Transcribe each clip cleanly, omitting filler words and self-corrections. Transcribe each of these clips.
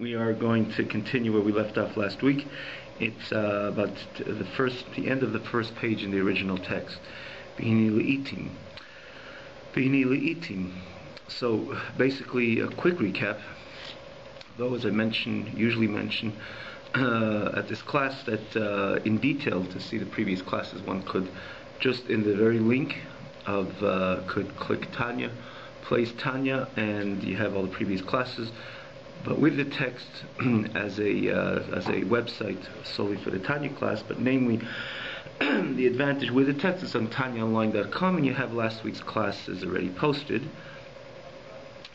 We are going to continue where we left off last week. It's about the end of the first page in the original text. B'hini le'itim. So basically, a quick recap. Though, as I usually mention at this class, that in detail to see the previous classes, one could just in the very link of could click Tanya, place Tanya, and you have all the previous classes. But with the text as a website solely for the Tanya class, but namely the advantage with the text is on tanyaonline.com, and you have last week's classes already posted.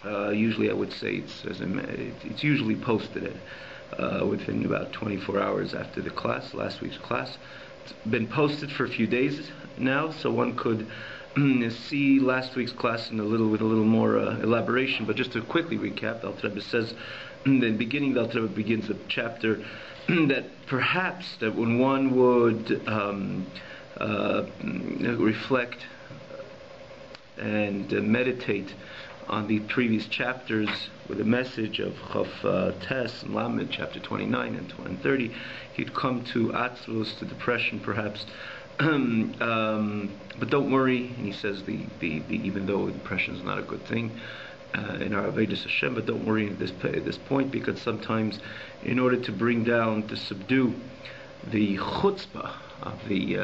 Usually, I would say it's usually posted within about 24 hours after the class, last week's class. It's been posted for a few days now, so one could see last week's class with a little more elaboration. But just to quickly recap, the Alter Rebbe says in the beginning, the Alter Rebbe begins the chapter that perhaps that when one would reflect and meditate on the previous chapters with a message of Chaf Tes and Lamed, chapter 29 and 30, he'd come to Atzvos, to depression perhaps. But don't worry, and he says even though depression is not a good thing in our Avodas Hashem, but don't worry at this point, because sometimes in order to bring down, to subdue the chutzpah of the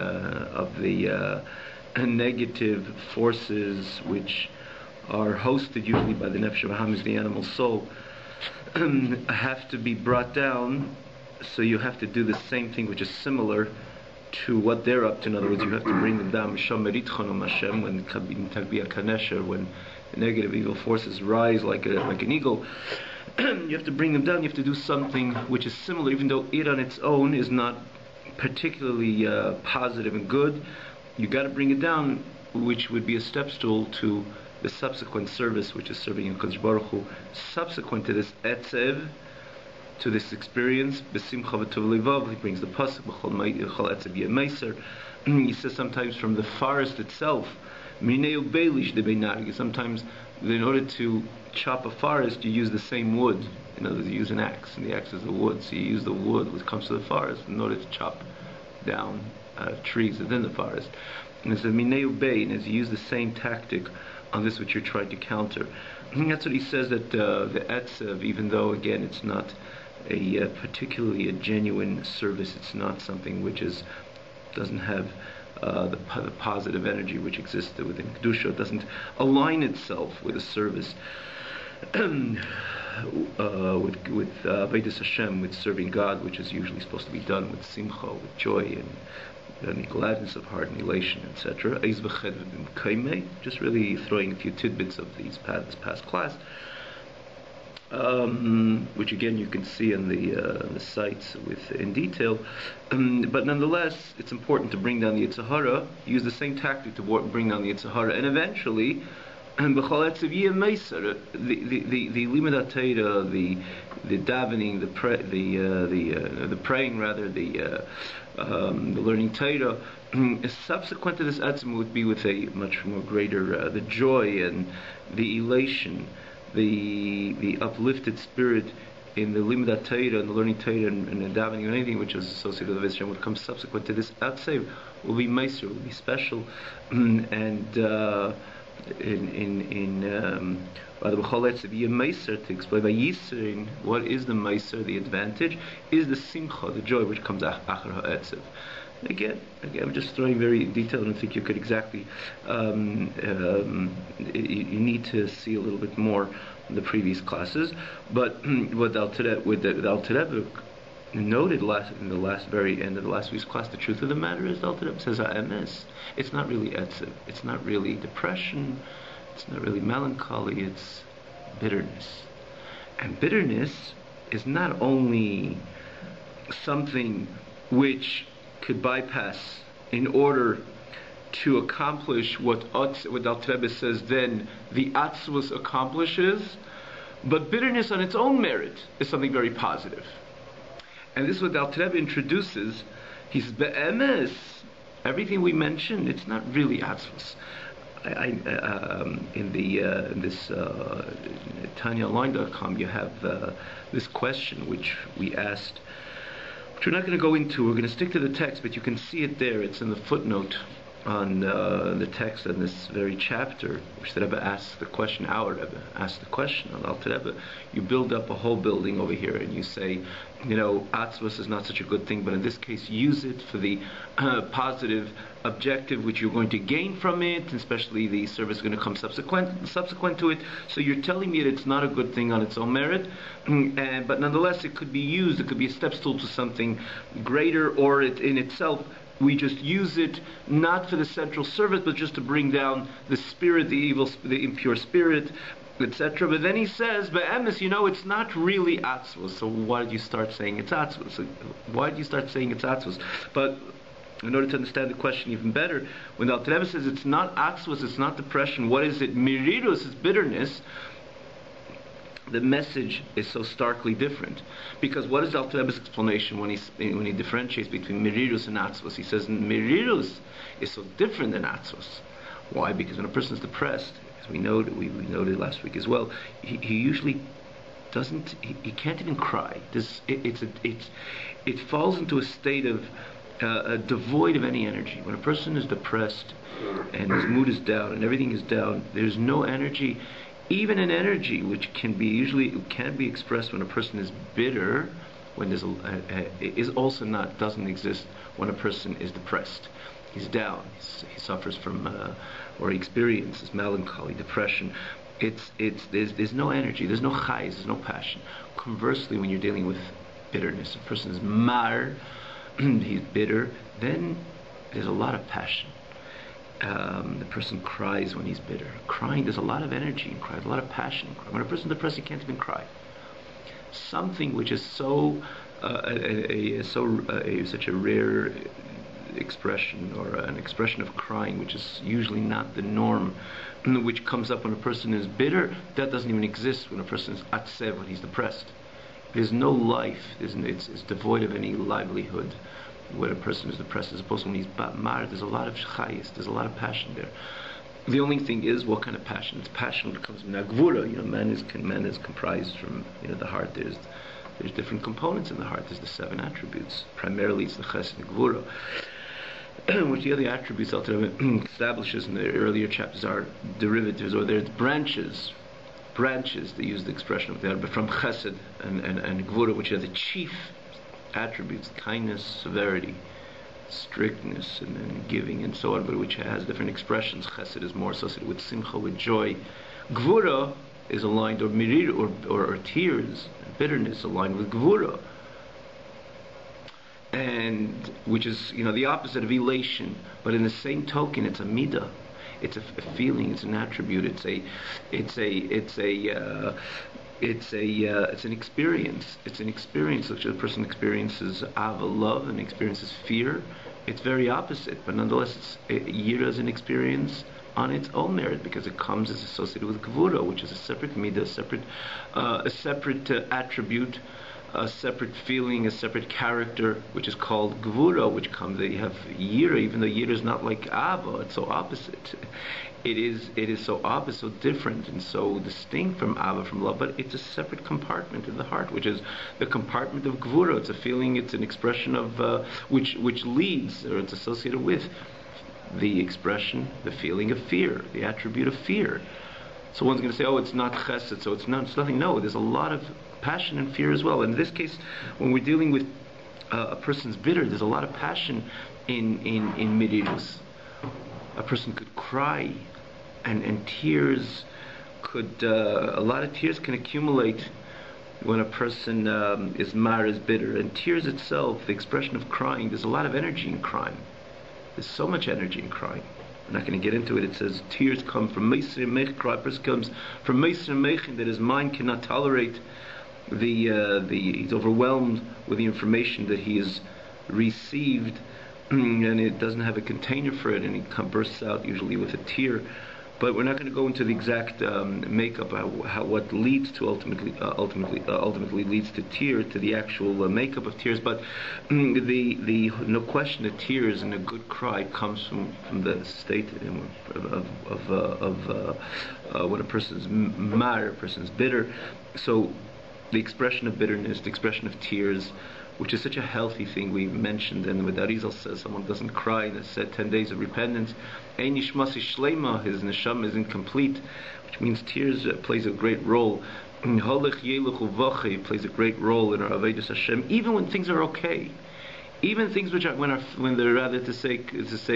negative forces which are hosted usually by the Nefesh Avraham, the animal soul, have to be brought down. So you have to do the same thing, which is similar to what they're up to. In other words, you have to bring them down when negative evil forces rise like an eagle. You have to bring them down. You have to do something which is similar, even though it on its own is not particularly positive and good. You got to bring it down, which would be a step stool to the subsequent service, which is serving in Kodesh Baruch Hu, subsequent to this etzev, to this experience. Besimcha v'tov levav, he brings the pasuk b'chol etzev yemeiser. He says sometimes from the forest itself, mineu beilish de beinargi. Sometimes in order to chop a forest, you use the same wood. In other words, you use an axe, and the axe is the wood. So you use the wood which comes to the forest in order to chop down trees within the forest. And it's a mineu bein, as you use the same tactic on this which you're trying to counter. And that's what he says, that the etzev, even though again it's not a particularly a genuine service, it's not something which doesn't have the positive energy which exists within Kedusha. It doesn't align itself with a service with Avodas Hashem, with serving God, which is usually supposed to be done with simcha, with joy and gladness of heart and elation, etc. Just really throwing a few tidbits of this past class, which again you can see on the sites in detail. But nonetheless, it's important to bring down the Yetzer Hara, use the same tactic to bring down the Yetzer Hara, and eventually, the limud HaTorah, the davening, the praying rather, the learning Torah, subsequent to this etzem would be with a much more greater the joy and the elation, the uplifted spirit in the limud HaTorah and the learning Torah and the davening, and anything which is associated with the Hashem would come subsequent to this outsev will be meiser, will be special, and to explain by Yisrin, what is the meiser, the advantage, is the simcha, the joy which comes after ha'etzev. Again, I'm just throwing very detailed. I don't think you could exactly. You need to see a little bit more in the previous classes. But what the Alter Rebbe noted in the last very end of the last week's class, the truth of the matter is, the Alter Rebbe says, "Ha'emes." It's not really etzev. It's not really depression. It's not really melancholy. It's bitterness. And bitterness is not only something which could bypass in order to accomplish what Alter Rebbe says then the Atzvos accomplishes, but bitterness on its own merit is something very positive. And this is what Alter Rebbe introduces. He says, Be'emes, everything we mentioned, it's not really Atzvos. in this TanyaOnline.com, you have this question which we asked, which we're not going to go into. We're going to stick to the text, but you can see it there. It's in the footnote on the text in this very chapter, which the Rebbe asks the question. Our Rebbe asks the question on Alter Rebbe. You build up a whole building over here, and you say, atzvus is not such a good thing, but in this case, use it for the positive objective which you're going to gain from it, especially the service is going to come subsequent to it. So you're telling me that it's not a good thing on its own merit, but nonetheless it could be used. It could be a step stool to something greater, or it in itself. We just use it not for the central service, but just to bring down the spirit, the evil, the impure spirit, etc. But then he says, "Be'emes, it's not really atzvus. So why did you start saying it's atzvus? But in order to understand the question even better, when the Alter Rebbe says it's not atzvus, it's not depression, what is it? Mirirus is bitterness. The message is so starkly different. Because what is Alter Rebbe's explanation when he differentiates between mirirus and atzvus? He says mirirus is so different than atzvus. Why? Because when a person is depressed, as we noted last week as well, he usually doesn't. He can't even cry. It falls into a state of devoid of any energy. When a person is depressed and his mood is down and everything is down, there's no energy. Even an energy which can be expressed when a person is bitter, when there's doesn't exist when a person is depressed. He's down. He suffers from or he experiences melancholy, depression. There's no energy. There's no chayes. There's no passion. Conversely, when you're dealing with bitterness, a person is mar, he's bitter. Then there's a lot of passion. The person cries when he's bitter. Crying, there's a lot of energy in crying, a lot of passion in crying. When a person is depressed, he can't even cry. Something which is such a rare expression, or an expression of crying, which is usually not the norm, which comes up when a person is bitter, that doesn't even exist when a person is atzev, when he's depressed. There's no life. It's devoid of any livelihood when a person is depressed, as opposed to when he's mar. There's a lot of chayis, there's a lot of passion there. The only thing is, what kind of passion? It's passion that comes from nagvura. Man is comprised from the heart. There's different components in the heart. There's the 7 attributes. Primarily, it's the chesed and gvura, which the other attributes Alter Rebbe establishes in the earlier chapters are derivatives, or there's branches. They use the expression of the but from chesed and gvura, which are the chief attributes: kindness, severity, strictness, and giving, and so on, but which has different expressions. Chesed is more associated with simcha, with joy. Gvura is aligned, or mirir, or tears, bitterness, aligned with gvura, and which is the opposite of elation. But in the same token, it's a midah. It's a feeling. It's an attribute. It's an experience. It's an experience which a person experiences love, and experiences fear. It's very opposite, but nonetheless, yira is an experience on its own merit, because it comes as associated with gvura, which is a separate midah, a separate attribute, a separate feeling, a separate character, which is called gvura, which comes. They have yira, even though yira is not like ava. It's so opposite. It is so opposite, so different, and so distinct from ava, from love. But it's a separate compartment in the heart, which is the compartment of gvura. It's a feeling. It's an expression of which leads, or it's associated with the expression, the feeling of fear, the attribute of fear. So one's going to say, "Oh, it's not chesed, so it's nothing." No, there's a lot of passion and fear as well. In this case, when we're dealing with a person's bitter, there's a lot of passion in mirirus. A person could cry, and tears could a lot of tears can accumulate when a person is bitter. And tears itself, the expression of crying, there's a lot of energy in crying. There's so much energy in crying. I'm not going to get into it. It says tears come from Meisr Mech. Cry, person comes from Meisr Mech, that his mind cannot tolerate he's overwhelmed with the information that he has received, and it doesn't have a container for it, and he bursts out usually with a tear. But we're not going to go into the exact makeup, what leads to ultimately leads to tears, to the actual makeup of tears. But the no question that tears and a good cry comes from the state of when a person's mar, a person's bitter. So the expression of bitterness, the expression of tears, which is such a healthy thing we mentioned, and with Arieh says someone doesn't cry and has said 10 days of repentance, Ein Nishmasi Shleima, his neshama is incomplete, which means tears plays a great role. Holech Yeluch Uvachi plays a great role in our Avodas Hashem, even when things are okay. Even things which are when they're rather to say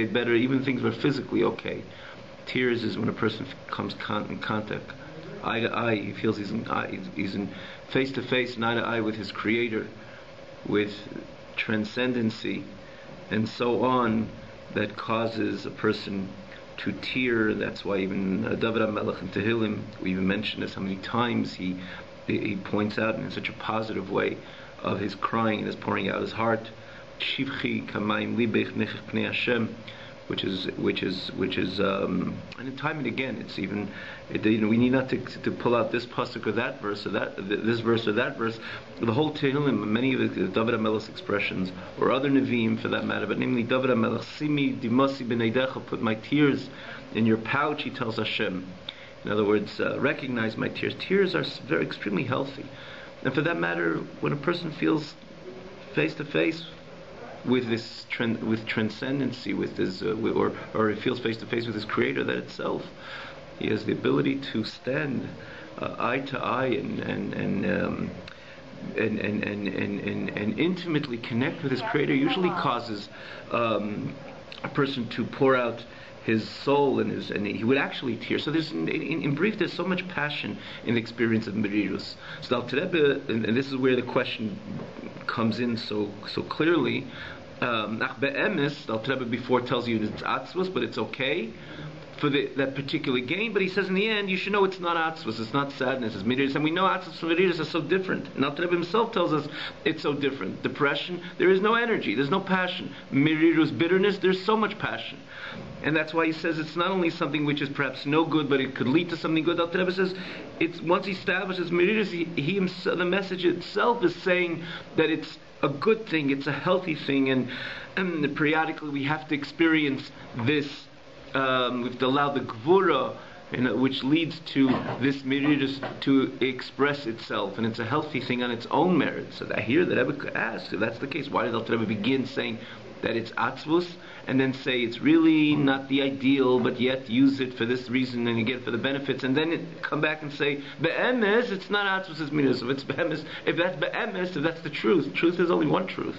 better, even things that are physically okay. Tears is when a person comes in contact, eye to eye. He feels he's in face to face and eye to eye with his Creator, with transcendency, and so on, that causes a person to tear. That's why even David HaMelech in Tehillim, we even mentioned this, how many times he points out in such a positive way of his crying and his pouring out his heart. Shivchi kamayim libech nechech pnei Hashem, which is and time and again it's even we need not to pull out this pasuk or that verse or this verse or that verse. The whole Tehillim, many of the David HaMelech's expressions, or other Nevi'im for that matter, but namely David HaMelech, Simi dimasi b'neidecha, put my tears in your pouch, he tells Hashem. In other words, recognize my tears. Tears are very extremely healthy, and for that matter, when a person feels face to face with this with transcendency, with his or he feels face to face with his Creator, that itself, he has the ability to stand eye to eye and intimately connect with his Creator. Usually causes a person to pour out his soul and he would actually tear. So there's, in brief, there's so much passion in the experience of Merirus. So the Alter Rebbe, and this is where the question comes in so clearly. Ach be'emes, the Alter Rebbe before tells you it's atzvus, but it's okay for that particular game. But he says in the end, you should know it's not atzvus, it's not sadness, it's Merirus. And we know atzvus and Merirus are so different. And Alter Rebbe himself tells us it's so different. Depression, there is no energy, there's no passion. Merirus, bitterness, there's so much passion. And that's why he says it's not only something which is perhaps no good, but it could lead to something good. Alter Rebbe says it's once he establishes Merirus, he himself, the message itself is saying that it's a good thing, it's a healthy thing, and periodically we have to experience this. We have to allow the gvura, which leads to this Merirus to express itself, and it's a healthy thing on its own merit. So that here, the Rebbe asks, if that's the case, why did Alter Rebbe begin saying that it's atzvus, and then say it's really not the ideal, but yet use it for this reason and you get it for the benefits, and then come back and say be'emes, it's not atzvus, it's Merirus. If it's be'emes, if that's be'emes, if that's the truth, is only one truth.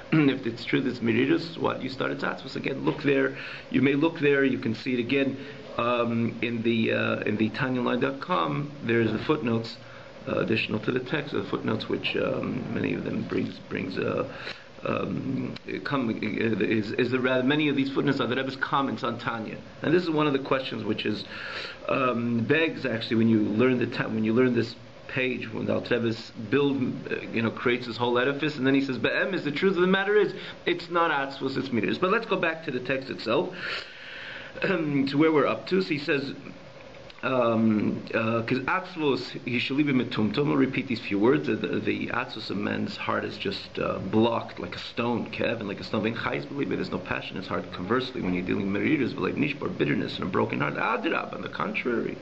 If it's true that it's Merirus, what you started atzvus. Again, look there. You may look there. You can see it again in the TanyaLine.com. There's the footnotes additional to the text. The footnotes, which many of them brings many of these footnotes are the Rebbe's comments on Tanya. And this is one of the questions which is begs actually when you learn this page, when the Alter Rebbe creates this whole edifice, and then he says, "Be'emes, the truth of the matter is, it's not atzvus, it's Merirus." But let's go back to the text itself, to where we're up to. So he says, because atzvus, he should leave him metumtum. I'll repeat these few words. The atzvus of man's heart is just blocked like a stone, Kevin, like a stone. There's no passion in his heart. Conversely, when you're dealing with Merirus, like nishbar, bitterness, and a broken heart, adirab, on the contrary.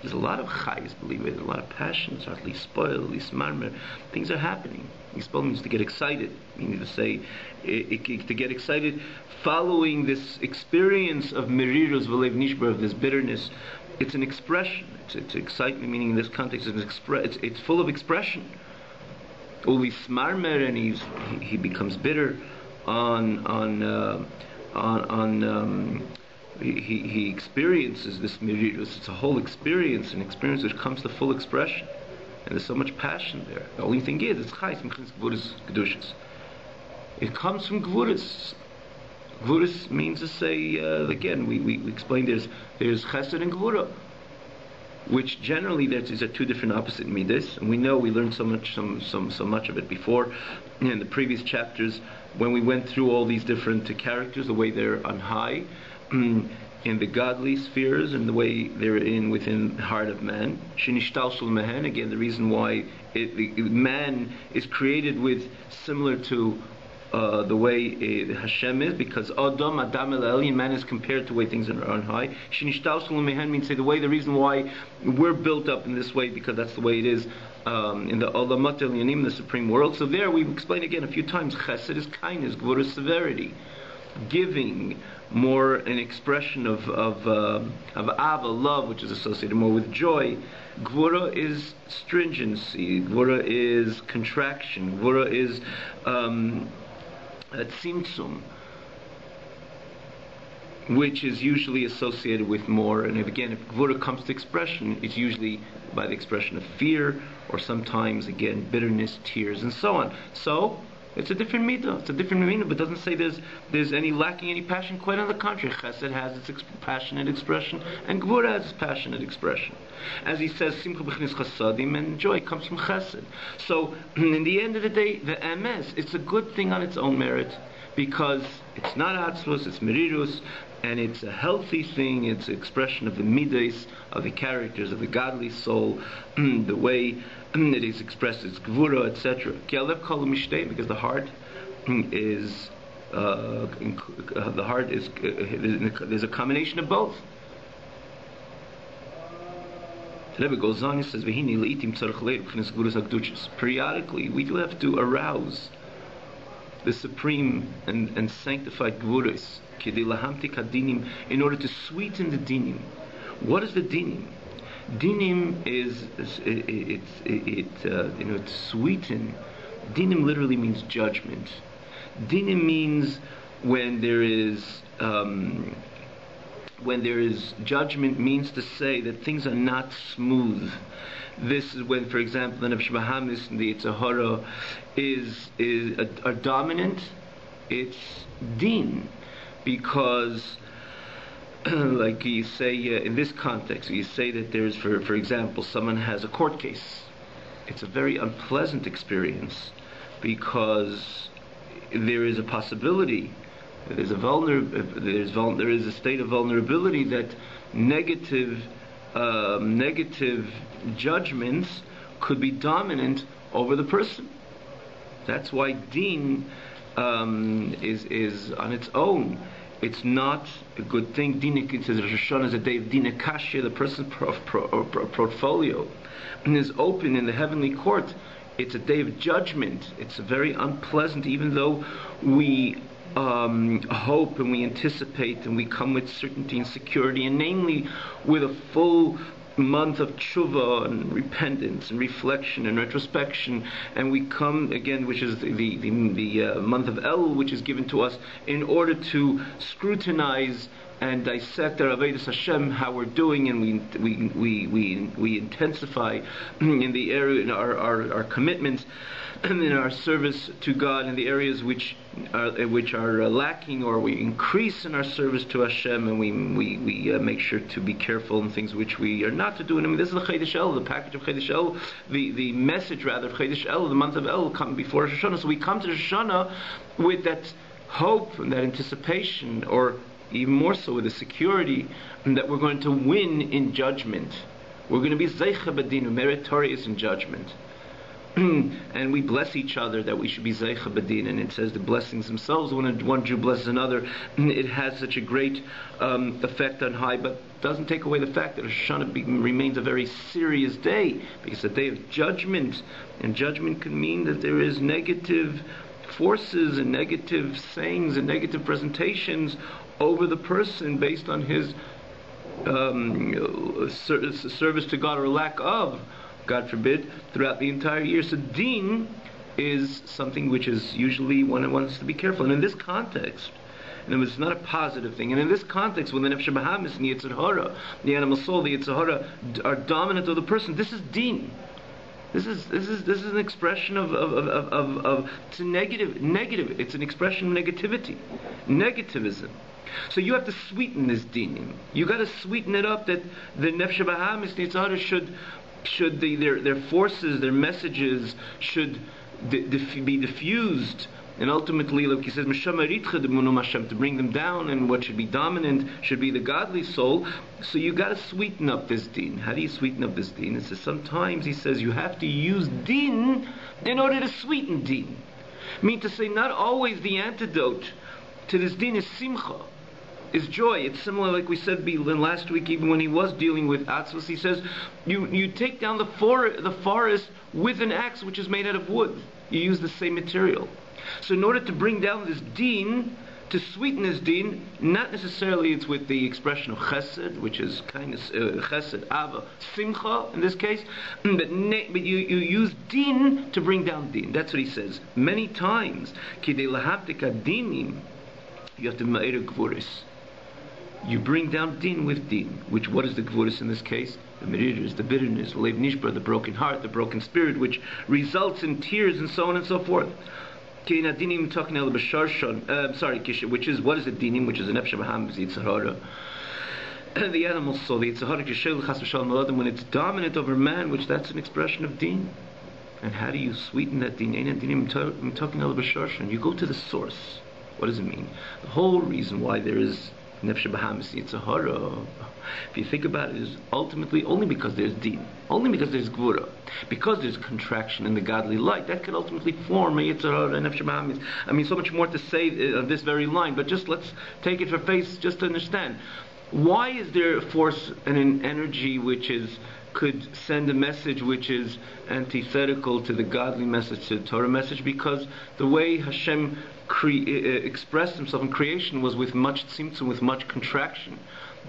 There's a lot of chayes, believe it, a lot of passion. It's hardly spoiled, marmer. Things are happening. Yisrael means to get excited. Meaning to say, to get excited following this experience of merirus v'lev nishbar, of this bitterness. It's an expression. It's excitement. Meaning in this context, it's full of expression. Uli smarmer, and he becomes bitter He experiences this merirus. It's a whole experience, an experience which comes to full expression, and there's so much passion there. The only thing is, it's chayes mechins gvuras kedushas. It comes from gvuras. Gvuras means to say again. We explained there's chesed and gvura, which generally these are two different opposite midas, and we know we learned so much of it before in the previous chapters when we went through all these different characters, the way they're on high. in the godly spheres and the way they're within the heart of man. Shenishtalshul mehen, again, the reason why man is created with similar to the way Hashem is, because Adam el Elyon, man is compared to the way things are on high. Shenishtalshul mehen means the reason why we're built up in this way, because that's the way it is in the Olamat Elyonim, the supreme world. So there we explain again a few times, Chesed is kindness, Gvura is severity, giving, more an expression of Ava, love, which is associated more with joy. Gvura is stringency, Gvura is contraction, Gvura is tzimtzum, which is usually associated with more. And if Gvura comes to expression, it's usually by the expression of fear, or sometimes again bitterness, tears, and so on. So it's a different midah. It's a different midah, but it doesn't say there's any lacking any passion. Quite on the contrary, Chesed has its passionate expression, and Gvura has its passionate expression. As he says, Simcha b'chnis chasadim, and joy comes from Chesed. So, in the end of the day, the emes, it's a good thing on its own merit, because it's not atzvus, it's merirus, and it's a healthy thing. It's an expression of the midas, of the characters of the godly soul, the way it is expressed as gvura, etc. Because the heart is there's a combination of both. The Rebbe goes on, he says, periodically we do have to arouse the supreme and sanctified gvuras in order to sweeten the dinim. What is the dinim? Dinim is to sweeten. Dinim literally means judgment. Dinim means when there is judgment, means to say that things are not smooth. This is when, for example, the Nefesh Bahamis and the Yitzhahara are dominant. It's din, because like you say in this context, you say that there's, for example, someone has a court case. It's a very unpleasant experience, because there is a possibility, there is a state of vulnerability that negative judgments could be dominant over the person. That's why din is on its own. It's not a good thing. Din says Rosh Hashanah is a day of din kashya. The person's portfolio is open in the heavenly court. It's a day of judgment. It's very unpleasant, even though we hope and we anticipate and we come with certainty and security, and namely with a full month of tshuva and repentance and reflection and retrospection, and we come again, which is the month of El, which is given to us in order to scrutinize and dissect our avodas Hashem, how we're doing, and we intensify in the area, in our commitments and in our service to God, in the areas which are lacking, or we increase in our service to Hashem, and we make sure to be careful in things which we are not to do. And I mean, this is the Chodesh El, the package of Chodesh El, the message rather of Chodesh El, the month of El, come before Rosh Hashanah. So we come to Rosh Hashanah with that hope and that anticipation, or even more so with the security that we're going to win in judgment. We're going to be Zeicha B'din, meritorious in judgment. And we bless each other that we should be Zeicha B'din, and it says the blessings themselves, when one Jew blesses another, it has such a great effect on high, but doesn't take away the fact that Rosh Hashanah remains a very serious day, because it's a day of judgment, and judgment can mean that there is negative forces and negative sayings and negative presentations over the person based on his service to God, or lack of, God forbid, throughout the entire year. So din is something which is usually one wants to be careful. And in this context, and it's not a positive thing, and in this context, when the Nefesh Bahamis and the Yitzhahara, the animal soul, the Yitzhahara, are dominant of the person, this is din. This is an expression of it's a negative. It's an expression of negativity, negativism. So you have to sweeten this dinim. You got to sweeten it up, that the Nefesh Bahamis, the Yitzhahara, should their forces, their messages should be diffused, and ultimately, like he says, to bring them down, and what should be dominant should be the godly soul. So you got to sweeten up this deen. How do you sweeten up this deen? It says sometimes he says you have to use deen in order to sweeten deen. Mean to say, not always the antidote to this deen is simcha, is joy. It's similar, like we said last week, even when he was dealing with atzvus, he says you take down the forest with an axe which is made out of wood. You use the same material. So in order to bring down this deen, to sweeten this deen, not necessarily it's with the expression of chesed, which is kind of chesed, ava, simcha in this case, but you use deen to bring down deen. That's what he says many times. Kidei lahavdik dinim, you have to ma'ir gvuris. You bring down din with din, which what is the gvuris in this case? The meridas, the bitterness, lev nishbar, the broken heart, the broken spirit, which results in tears and so on and so forth. Which is, what is a dinim, which is an nefesh b'ham, yitzhara. The animal soul, the yitzhara, when it's dominant over man, which that's an expression of din. And how do you sweeten that din? You go to the source. What does it mean? The whole reason why there is nefesh b'hamis yitzhara, if you think about it, is ultimately only because there's din, only because there's gvura, because there's contraction in the godly light that could ultimately form a yitzhara and nefesh b'hamis. I mean, so much more to say on this very line, but just let's take it for face, just to understand. Why is there a force and an energy which could send a message which is antithetical to the godly message, to the Torah message? Because the way Hashem expressed himself in creation was with much tzimtzum, with much contraction.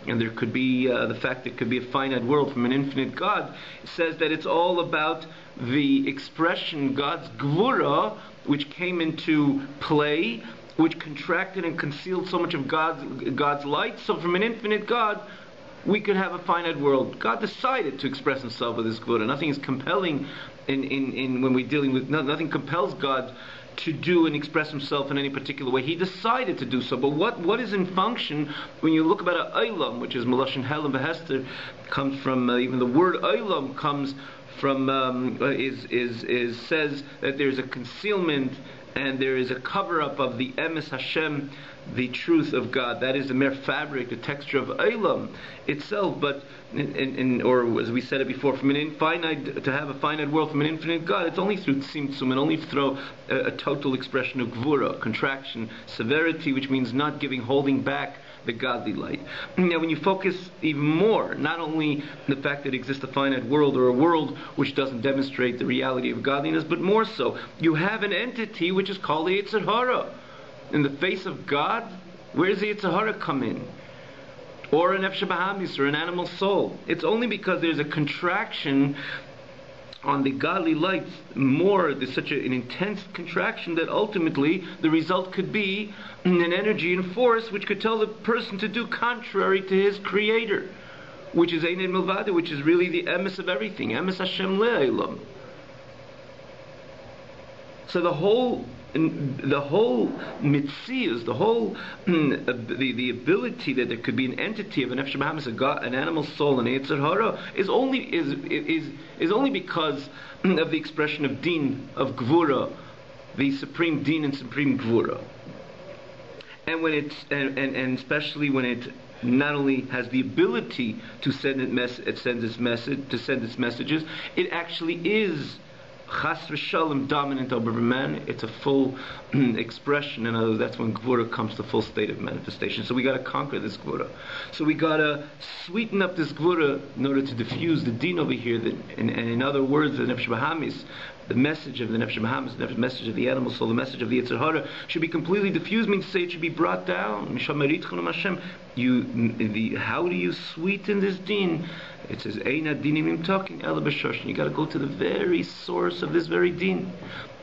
And there could be the fact that it could be a finite world from an infinite God. It says that it's all about the expression, God's gvura, which came into play, which contracted and concealed so much of God's light. So from an infinite God, we could have a finite world. God decided to express himself with his gvura. Nothing is compelling in when we're dealing with, nothing compels God to do and express himself in any particular way. He decided to do so. But what is in function when you look about an olam, which is Melashon Helam Behester, comes from even the word olam comes from says that there's a concealment and there is a cover-up of the emes Hashem, the truth of God. That is the mere fabric, the texture of olam itself. But or as we said it before, from an infinite, to have a finite world from an infinite God, it's only through tzimtzum, and only through a total expression of gvura, contraction, severity, which means not giving, holding back the godly light. Now when you focus even more, not only the fact that exists a finite world, or a world which doesn't demonstrate the reality of godliness, but more so, you have an entity which is called the Yetzer Hara. In the face of God, where does the Yetzer Hara come in? Or an nefesh b'hamis, or an animal soul. It's only because there's a contraction on the godly light, there's such an intense contraction that ultimately the result could be an energy and force which could tell the person to do contrary to his creator, which is Ein Milvada, which is really the emes of everything, emes Hashem le'elam. So the whole mitzias, the whole the ability that there could be an entity of an nefesh b'hamis, an animal soul, and Yetzer Hara is only because of the expression of din, of gvura, the supreme din and supreme gvura. And when and especially when it not only has the ability to send its messages, it actually is chas v'shalom dominant over man. It's a full expression, and that's when gvura comes to full state of manifestation. So we got to conquer this gvura. So we got to sweeten up this gvura in order to diffuse the din over here. And in other words, the nefesh b'hamis, the message of the nefesh b'hamis, the message of the animal soul, the message of the Yetzer Hara should be completely diffused. Means to say it should be brought down. How do you sweeten this din? It says, Eina dinim im talking ela b'shoshin. You got to go to the very source of this very din.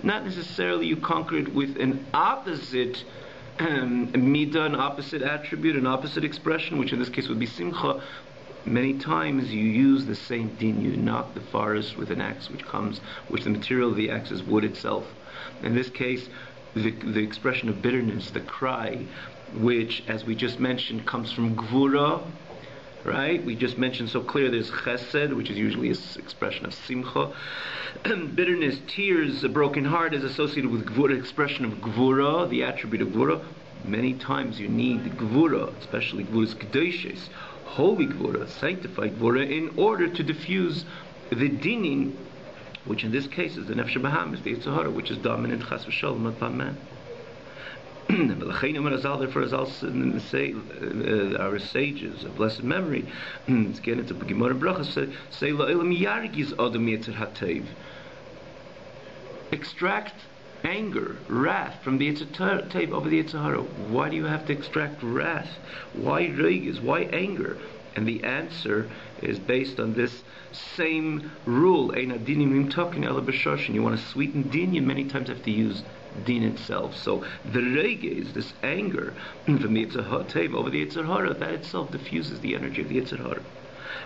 Not necessarily you conquer it with an opposite midah, an opposite attribute, an opposite expression, which in this case would be simcha. Many times you use the same din. You knock the forest with an axe, which the material of the axe is wood itself. In this case, the expression of bitterness, the cry, which, as we just mentioned, comes from gvura, right? We just mentioned so clear there's chesed, which is usually an expression of simcha. Bitterness, tears, a broken heart is associated with gvura, expression of gvura, the attribute of gvura. Many times you need gvura, especially gvuras kedoshes, holy gvura, sanctified gvura, in order to diffuse the dinin, which in this case is the nefesh b'ham, is the Yetzer Hara, which is dominant chas v'shalom upon man. Therefore, as I'll say, our sages of blessed memory, let's get into Gemara Brachas, say la'olam yargiz adam yetzer hatev. Extract anger, wrath from the Yetzer Hatev over the Yetzer Hara. Why do you have to extract wrath? Why regiz? Why anger? And the answer is based on this same rule. Ein adinim im token ela b'shoshin. You want to sweeten din, you many times have to use din itself. So the regiz, this anger from the Yetzer Hatev over the Yetzer Hara, that itself diffuses the energy of the Yetzer Hara.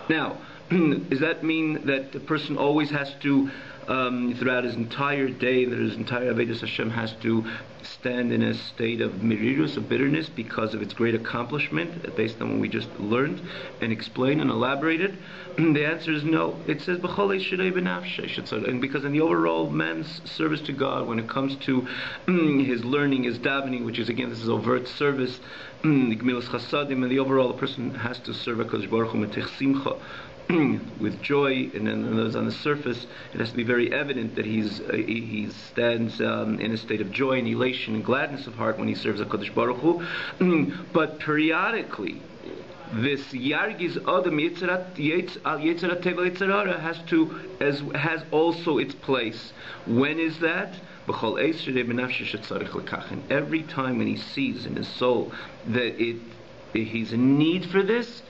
Now, does that mean that the person always has to, throughout his entire day, that his entire Avodas Hashem has to stand in a state of mirirus, of bitterness, because of its great accomplishment, based on what we just learned and explained and elaborated? The answer is no. It says, and because in the overall man's service to God, when it comes to his learning, his davening, which is, again, this is overt service, the gemilas chasadim, and the overall, the person has to serve HaKadosh Baruch Hu metech simcha, with joy, and then on the surface it has to be very evident that he stands in a state of joy and elation and gladness of heart when he serves HaKadosh Baruch Hu. But periodically, this yargiz adam Yetzer Hatev has also its place. When is that? And every time when he sees in his soul that he's in need for this,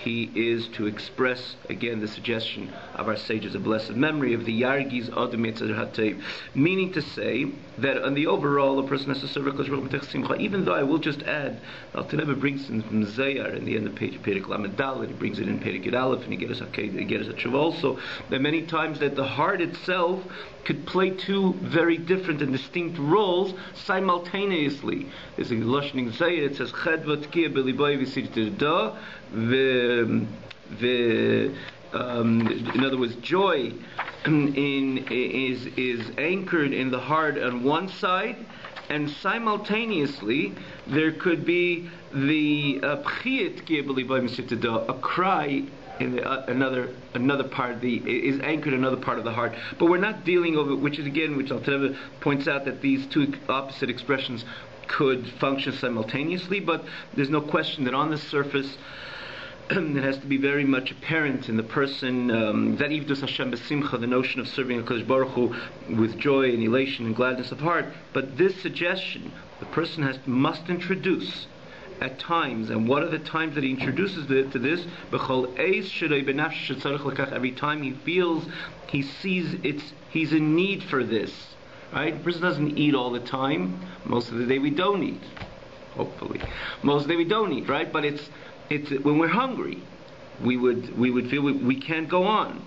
he is to express, again, the suggestion of our sages of blessed memory of the Yargiz Adam Yetzer Hatev, meaning to say that on the overall, a person has to serve HaKadosh Baruch Hu, Simcha. Even though I will just add, Al-Taneba brings in from Zayar in the end of page Perek Lamed Daled, he brings it in Perek Yud Aleph, and he gets us a tshuva also, that many times that the heart itself could play two very different and distinct roles simultaneously. There's a Lashon in Zayar, it says, Chedva Tkiya B'liboy V'sirtida, in other words, joy is anchored in the heart on one side, and simultaneously there could be the a cry in another part of is anchored in another part of the heart. But we're not dealing with it, which is again, which Al-Taneba points out that these two opposite expressions could function simultaneously. But there's no question that on the surface it has to be very much apparent in the person that Ivdus Hashem B'Simcha, the notion of serving HaKadosh Baruch Hu with joy and elation and gladness of heart. But this suggestion, the person must introduce at times, and what are the times that he introduces to this? Every time he feels, he sees he's in need for this. Right? The person doesn't eat all the time. Most of the day we don't eat. Hopefully, most of the day we don't eat. Right? But it's when we're hungry, we would feel we can't go on,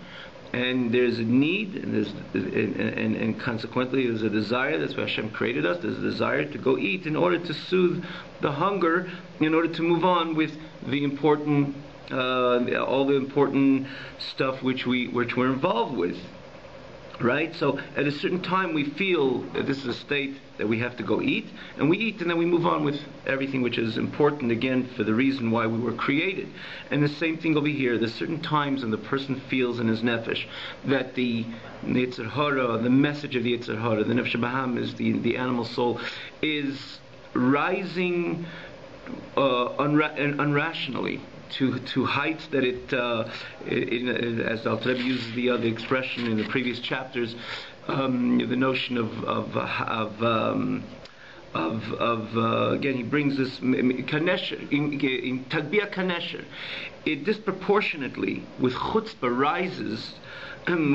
and there's a need, and consequently there's a desire. That's why Hashem created us. There's a desire to go eat in order to soothe the hunger, in order to move on with the important, all the important stuff which we're involved with. Right? So at a certain time we feel that this is a state that we have to go eat, and we eat, and then we move on with everything which is important, again, for the reason why we were created. And the same thing over here. There's certain times when the person feels in his nefesh that the Yetzer Hara, the message of the Yetzer Hara, the nefesh b'ham, is the animal soul, is rising unrationally to heights that as Al-Taneba uses the other expression in the previous chapters, the notion of again, he brings this kanesher in tagbia kanesher. It disproportionately with chutzpah rises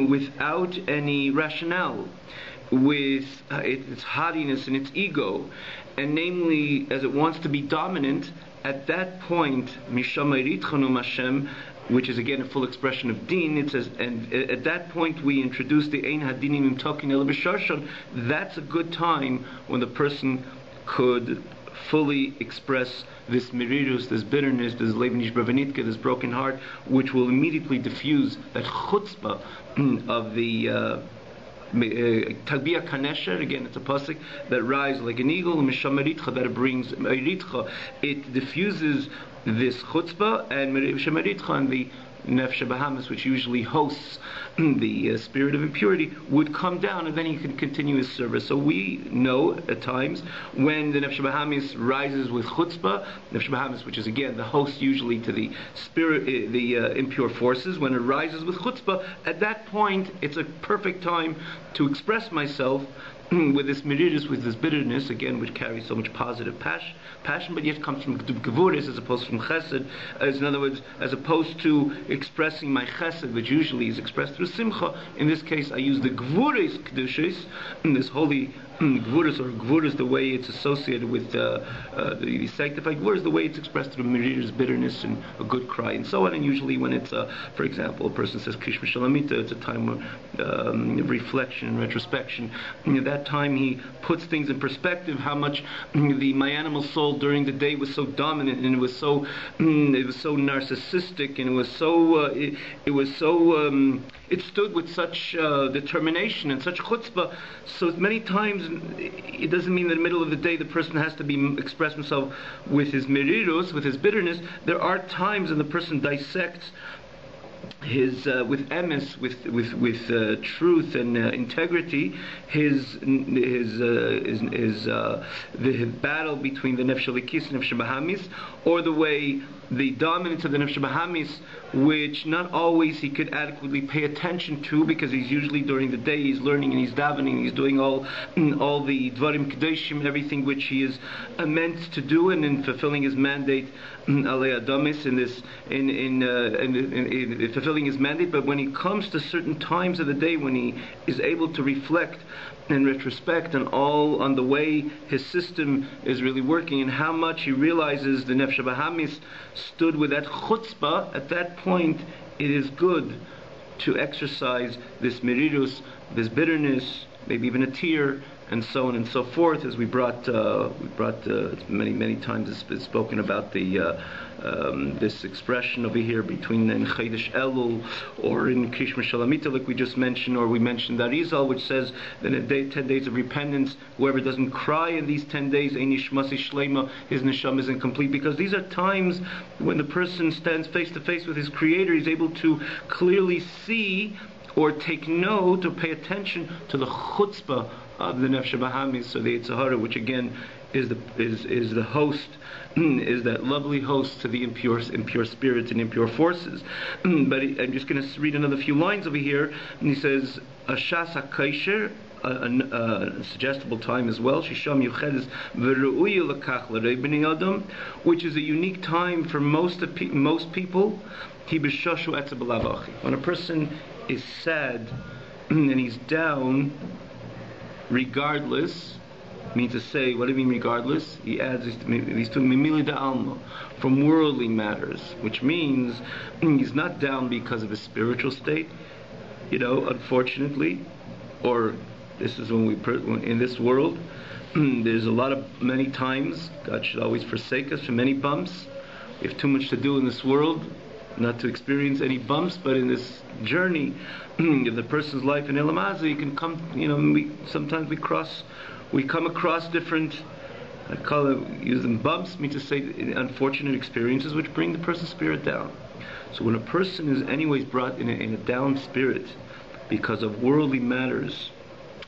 without any rationale, with its haughtiness and its ego, and namely, as it wants to be dominant. At that point, Hashem, which is again a full expression of din, it says, and at that point we introduce the ein hadinim im tokin el b'shoshan. That's a good time when the person could fully express this merirus, this bitterness, this levenish bravenitka, this broken heart, which will immediately diffuse that chutzpah of the Tagbia Kanesher. Again, it's a pasuk that rises like an eagle, Mishamaritcha, that it brings Meritcha. It diffuses this chutzpah, and Mishamaritcha, and the Nefesh Bahamis, which usually hosts the spirit of impurity, would come down, and then he can continue his service. So we know at times when the Nefesh Bahamis rises with chutzpah, Nefesh Bahamis, which is again the host usually to the spirit, the impure forces, when it rises with chutzpah, at that point it's a perfect time to express myself with this merirus, with this bitterness, again, which carries so much positive passion, but yet comes from gevuris as opposed from chesed. In other words, as opposed to expressing my chesed, which usually is expressed through simcha, in this case I use the gevuris kedushis, this holy gevuris, or gevuris, the way it's associated with the sanctified gevuris, the way it's expressed through merirus, bitterness, and a good cry, and so on. And usually when it's, for example, a person says Kishma Shalamita, it's a time of reflection and retrospection. At that time he puts things in perspective, how much my animal soul during the day was so dominant, and it was so narcissistic, and it stood with such determination and such chutzpah. So many times it doesn't mean that in the middle of the day the person has to express himself with his merirus, with his bitterness. There are times when the person dissects his with emes, with truth and integrity, the battle between the nefesh elikis and nefesh bahamis, or the dominance of the nefesh bahamis, which not always he could adequately pay attention to, because he's usually during the day he's learning and he's davening, he's doing all the dvarim kedoshim, everything which he is meant to do, and in fulfilling his mandate alei adamis, in fulfilling his mandate. But when he comes to certain times of the day when he is able to reflect and retrospect on the way his system is really working, and how much he realizes the nefesh bahamis stood with that chutzpah, at that point it is good to exercise this merirus, this bitterness, maybe even a tear, and so on and so forth, as we brought many times it's been spoken about this expression over here between in Chedesh Elul or in Krishma Shalamita, like we just mentioned, or we mentioned Arizal, which says that in 10 days of repentance, whoever doesn't cry in these 10 days, Ein Nishmasi Shlema, his neshama is incomplete, because these are times when the person stands face to face with his Creator. He's able to clearly see or take note or pay attention to the chutzpah of the nefesh bahamis, so the Yetzer Hara, which again is the host, is that lovely host to the impure spirits and impure forces. But I'm just going to read another few lines over here, and he says, Ashas HaKaisher, a suggestible time as well, Shisham Yuchedes V'Ru'uya L'Kach L'Rei B'nei Adam, which is a unique time for most people. Hi B'Shoshu Etze B'Lavachi. When a person is sad and he's down, regardless, means to say, what do you mean regardless? He adds these two mimili da alma, from worldly matters, which means he's not down because of his spiritual state, unfortunately, or this is when in this world, there's many times God should always forsake us from many bumps. We have too much to do in this world not to experience any bumps, but in this journey of the person's life in Elamazi, you can come, sometimes we come across different, I call it, use them bumps, mean to say unfortunate experiences which bring the person's spirit down. So when a person is anyways brought in a down spirit because of worldly matters,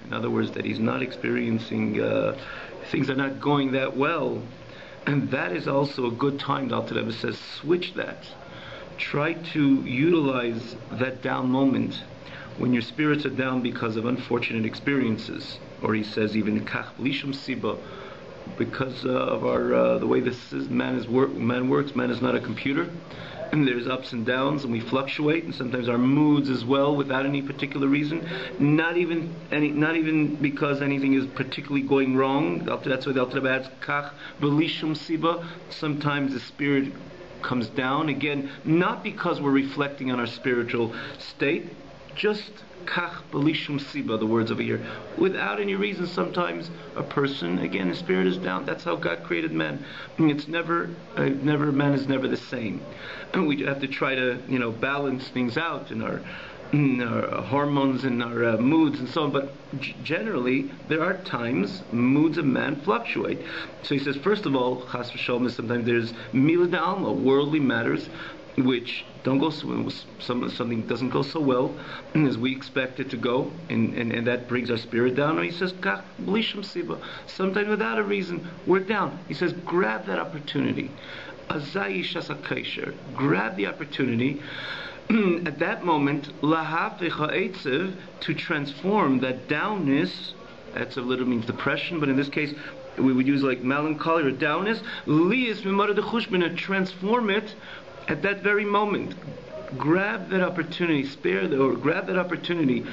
in other words, that he's not experiencing, things are not going that well, and that is also a good time, the Alter Rebbe says, switch that. Try to utilize that down moment when your spirits are down because of unfortunate experiences, or he says even kach blishum siba, because of the way man works. Man is not a computer, and there's ups and downs, and we fluctuate, and sometimes our moods as well, without any particular reason, not even because anything is particularly going wrong. That's why the Alter Rebbe adds kach blishum siba. Sometimes the spirit comes down, again, not because we're reflecting on our spiritual state, just kach b'lishum siba, the words over here, without any reason. Sometimes a person, again, his spirit is down. That's how God created man. It's never, man is never the same. And we have to try to, balance things out in our hormones and our moods and so on. But generally, there are times moods of man fluctuate. So he says, first of all, chas v'shalom, sometimes there's mila d'alma, worldly matters, which don't go so, something doesn't go so well as we expect it to go, and that brings our spirit down. Or he says, kach b'lishum siba, sometimes without a reason we're down. He says, grab that opportunity. Azai shasa kaisher, grab the opportunity. At that moment, to transform that downness. Etzev literally means depression, but in this case we would use like melancholy or downness. Transform it at that very moment. Grab that opportunity, grab that opportunity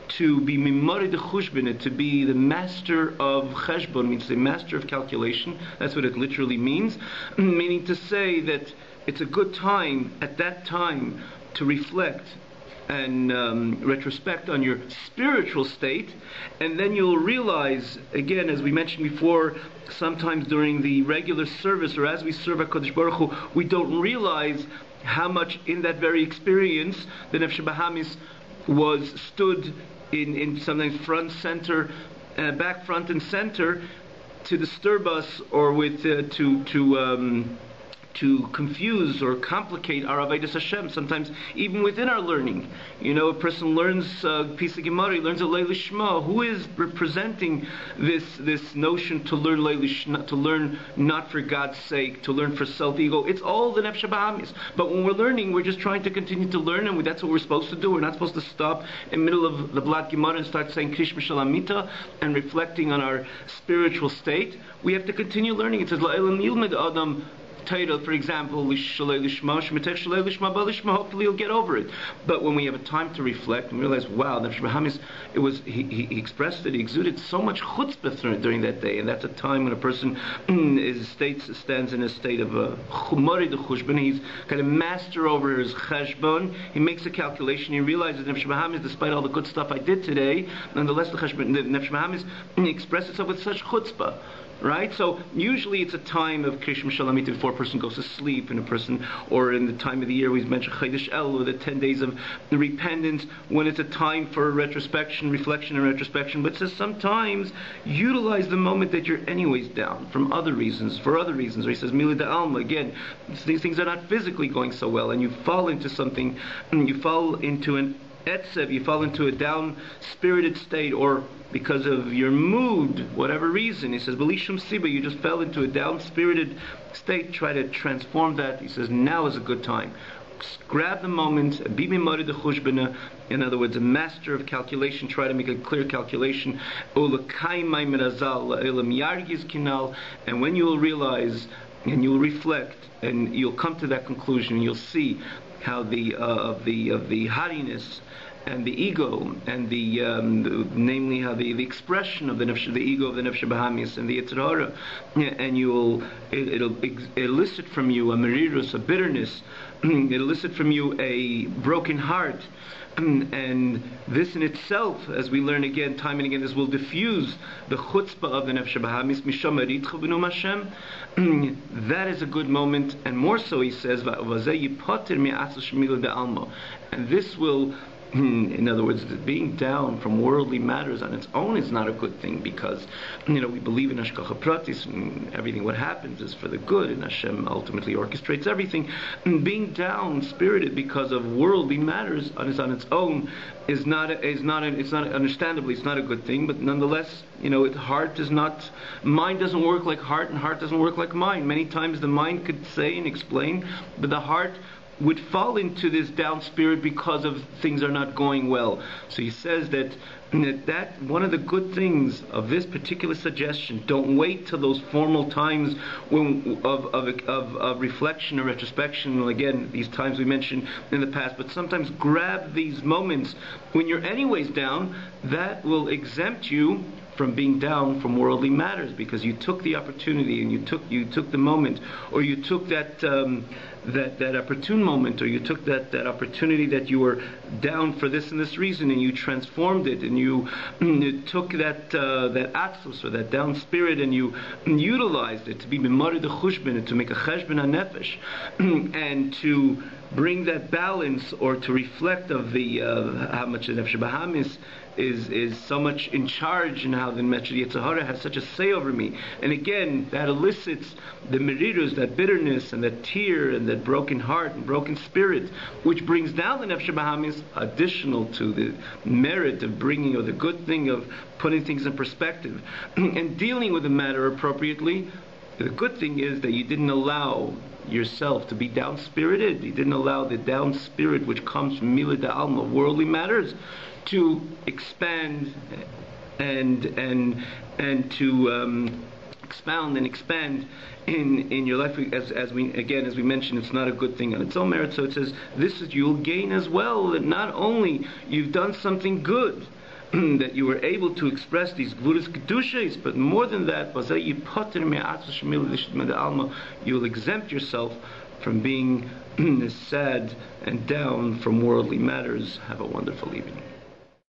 to be mimari de chushbina, to be the master of cheshbon, means the master of calculation. That's what it literally means, meaning to say that it's a good time at that time to reflect and retrospect on your spiritual state, and then you'll realize, again, as we mentioned before, sometimes during the regular service or as we serve HaKadosh Baruch Hu, we don't realize how much in that very experience the Nefesh Bahamis was stood in sometimes front, center, back, front, and center to disturb us or with to confuse or complicate our Avodas Hashem, sometimes even within our learning. A person learns a piece of Gemara, he learns a Leil Lishma. Who is representing this notion to learn Leil Lishma, to learn not for God's sake, to learn for self-ego? It's all the Nefesh Bahamis. But when we're learning, we're just trying to continue to learn, and that's what we're supposed to do. We're not supposed to stop in the middle of the Blat Gemara and start saying Krish Mishalamita and reflecting on our spiritual state. We have to continue learning. It says, La'elam yilmed Adam title, for example, hopefully you'll get over it. But when we have a time to reflect and realize, wow, the Bahamis, he expressed it, he exuded so much chutzpah during that day, and that's a time when a person stands in a state of chumari de chushbon. He's kind of master over his cheshbon. He makes a calculation. He realizes, Nefesh Bahamis, despite all the good stuff I did today, nonetheless the Nefesh Bahamis expressed itself with such chutzpah. Right? So usually it's a time of Krishma Shalamita before a person goes to sleep, and a person, or in the time of the year we mentioned Chodesh El, or the 10 days of repentance, when it's a time for reflection and retrospection. But it says sometimes utilize the moment that you're anyways down for other reasons. Or he says Mila de Alma, again, these things are not physically going so well, and you fall into something, you fall into an etzev, you fall into a down-spirited state, or because of your mood, whatever reason. He says, B'lishum siba, you just fell into a down-spirited state, try to transform that. He says, now is a good time. Grab the moment, be mimari de chushbana, in other words, a master of calculation, try to make a clear calculation. And when you will realize, and you will reflect, and you'll come to that conclusion, you'll see how the haughtiness and the ego, and namely how the expression of the ego of the Nefesh Bahamis and the Yetzer Hara, and it'll elicit from you a merirus, a bitterness, it'll elicit from you a broken heart, and this in itself, as we learn again, time and again, this will diffuse the chutzpah of the Nefesh Bahamis, misham meritcha b'num Hashem. That is a good moment, and more so, he says, and this will, in other words, being down from worldly matters on its own is not a good thing, because we believe in Hashgacha Pratis, and everything what happens is for the good, and Hashem ultimately orchestrates everything. And being down spirited because of worldly matters on its own is not understandably, it's not a good thing. But nonetheless, mind doesn't work like heart, and heart doesn't work like mind. Many times the mind could say and explain, but the heart would fall into this down spirit because of things are not going well. So he says that one of the good things of this particular suggestion, don't wait till those formal times of reflection or retrospection. Again, these times we mentioned in the past, but sometimes grab these moments when you're anyways down. That will exempt you from being down from worldly matters, because you took the opportunity and you took the moment, or you took that opportune moment, or you took that opportunity that you were down for this and this reason, and you transformed it, and you took that atzlus, or that down spirit, and you utilized it to be b'marid the chushbin, and to make a cheshbon hanefesh, and to bring that balance, or to reflect of the how much the nefesh bahamis is so much in charge, and how the Metzri Yetzirah has such a say over me. And again, that elicits the merirus, that bitterness, and that tear, and that broken heart and broken spirit, which brings down the nefesh bahamis, additional to the merit of bringing, or the good thing of putting things in perspective and dealing with the matter appropriately. The good thing is that you didn't allow yourself to be down-spirited. You didn't allow the down spirit, which comes from Mila de Alma, worldly matters, to expand and to expound and expand in your life. As we mentioned, it's not a good thing on its own merit. So it says this is, you'll gain as well, that not only you've done something good, that you were able to express these gvuras kedushas, but more than that, you'll exempt yourself from being sad and down from worldly matters. Have a wonderful evening.